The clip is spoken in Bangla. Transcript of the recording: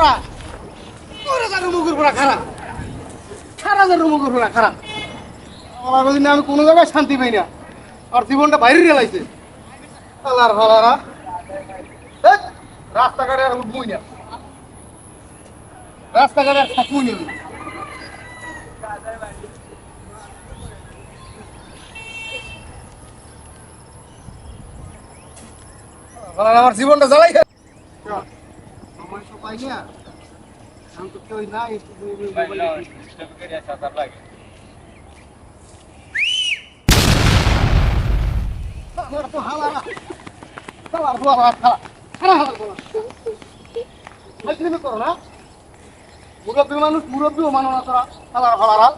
তোরা তোরা জানো মুখের পড়া খারাপ সারা জানো মুখের পড়া খারাপ আমার দিনে আমি কোনো জায়গায় শান্তি পাই না আর জীবনটা বাইরে রেলাইছে আল্লাহর ভালারা রাস্তাঘাটে আর উঠবই না রাস্তাঘাটে আর থাকবই না আমার জীবনটা জ্বালাই আমার তো পাই না আমি তো কেউ না করো না মুরব্বী মানুষ মুরব্বীও মানো না তোরা হালার হালারা